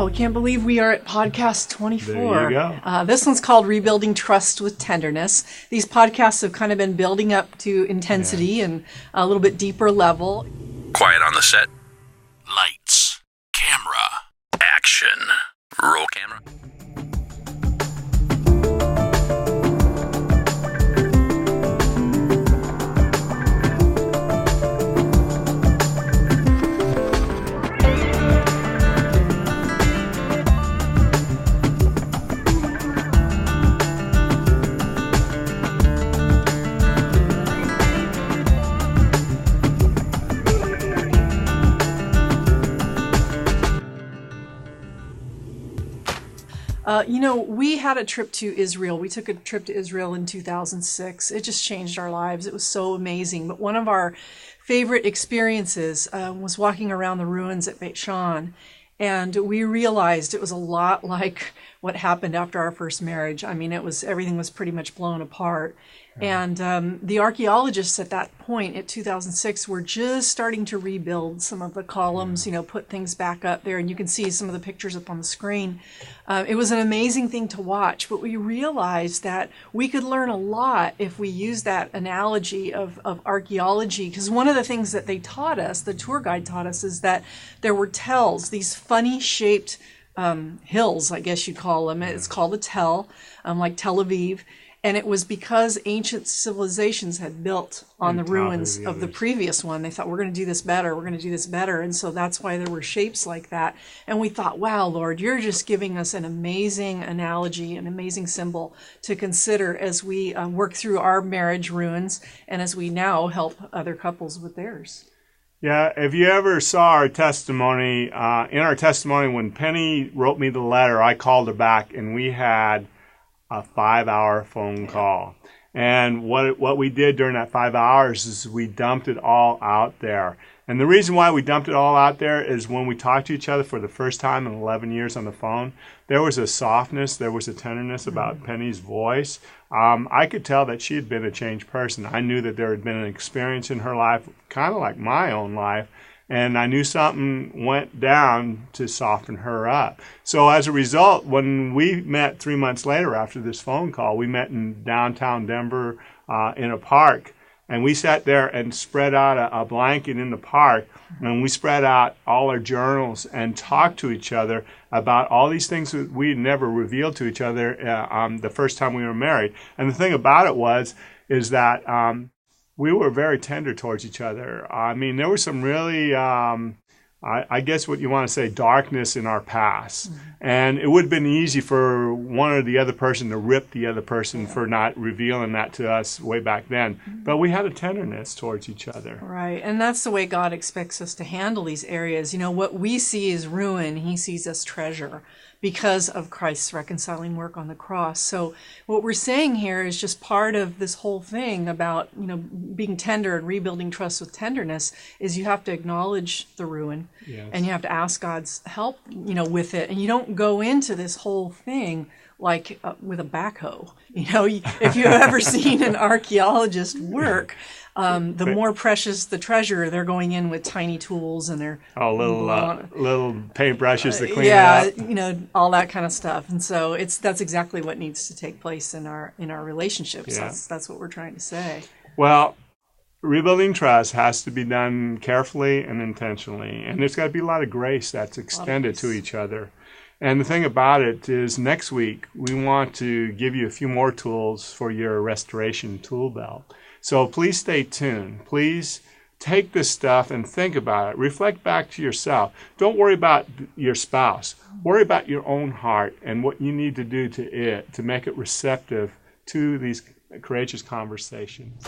Wow, I can't believe we are at podcast 24. There you go. This one's called Rebuilding Trust with Tenderness. These podcasts have kind of been building up to intensity and a little bit deeper level. Quiet on the set. Lights. Camera. Action. Roll camera. We had a trip to Israel. We took a trip to Israel in 2006. It just changed our lives. It was so amazing. But one of our favorite experiences was walking around the ruins at Beit Shan. And we realized it was a lot like what happened after our first marriage. I mean, everything was pretty much blown apart. And the archaeologists at that point, at 2006, were just starting to rebuild some of the columns, put things back up there. And you can see some of the pictures up on the screen. It was an amazing thing to watch. But we realized that we could learn a lot if we use that analogy of archaeology. Because one of the things that they taught us, the tour guide taught us, is that there were tells, these funny shaped hills, I guess you'd call them. It's called a tell, like Tel Aviv. And it was because ancient civilizations had built on the ruins of the previous one. They thought, we're going to do this better. We're going to do this better. And so that's why there were shapes like that. And we thought, wow, Lord, you're just giving us an amazing analogy, an amazing symbol to consider as we work through our marriage ruins and as we now help other couples with theirs. Yeah, if you ever saw our testimony, in our testimony, when Penny wrote me the letter, I called her back and we had a 5-hour phone call. And what we did during that 5 hours is we dumped it all out there. And the reason why we dumped it all out there is when we talked to each other for the first time in 11 years on the phone, there was a softness, there was a tenderness about Penny's voice. I could tell that she had been a changed person. I knew that there had been an experience in her life, kind of like my own life, and I knew something went down to soften her up. So as a result, when we met 3 months later after this phone call, we met in downtown Denver in a park. And we sat there and spread out a blanket in the park. And we spread out all our journals and talked to each other about all these things that we never revealed to each other the first time we were married. And the thing about it is that we were very tender towards each other. I mean, there was some really, I guess what you want to say, darkness in our past. And it would have been easy for one or the other person to rip the other person for not revealing that to us way back then. But we had a tenderness towards each other. Right. And that's the way God expects us to handle these areas. What we see is ruin, He sees as treasure, because of Christ's reconciling work on the cross. So what we're saying here is just part of this whole thing about, being tender and rebuilding trust with tenderness is you have to acknowledge the ruin. Yes. And you have to ask God's help, with it. And you don't go into this whole thing like with a backhoe. If you've ever seen an archaeologist work, the more precious the treasure, they're going in with tiny tools and they're little paintbrushes to clean it up. All that kind of stuff. And so that's exactly what needs to take place in our relationships. Yeah. That's what we're trying to say. Well, rebuilding trust has to be done carefully and intentionally, and there's got to be a lot of grace that's extended to each other. And the thing about it is, next week we want to give you a few more tools for your restoration tool belt. So please stay tuned. Please take this stuff and think about it. Reflect back to yourself. Don't worry about your spouse. Worry about your own heart and what you need to do to make it receptive to these courageous conversations.